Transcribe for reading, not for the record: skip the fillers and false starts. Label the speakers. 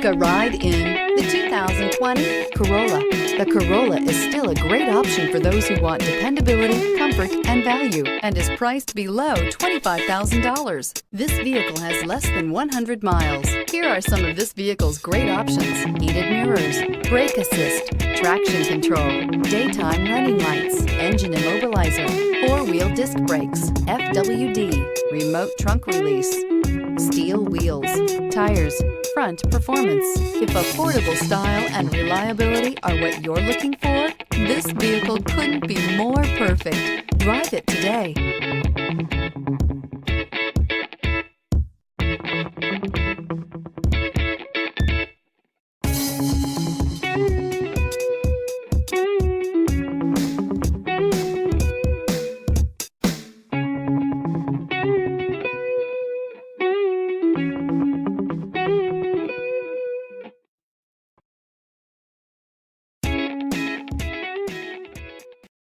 Speaker 1: Take a ride in the 2020 Corolla. The Corolla is still a great option for those who want dependability, comfort, and value, and is priced below $25,000. This vehicle has less than 100 miles. Here are some of this vehicle's great options: heated mirrors, brake assist, traction control, daytime running lights, engine immobilizer, four-wheel disc brakes, FWD, remote trunk release, steel wheels, tires, front performance. If affordable style and reliability are what you're looking for, this vehicle couldn't be more perfect. Drive it today.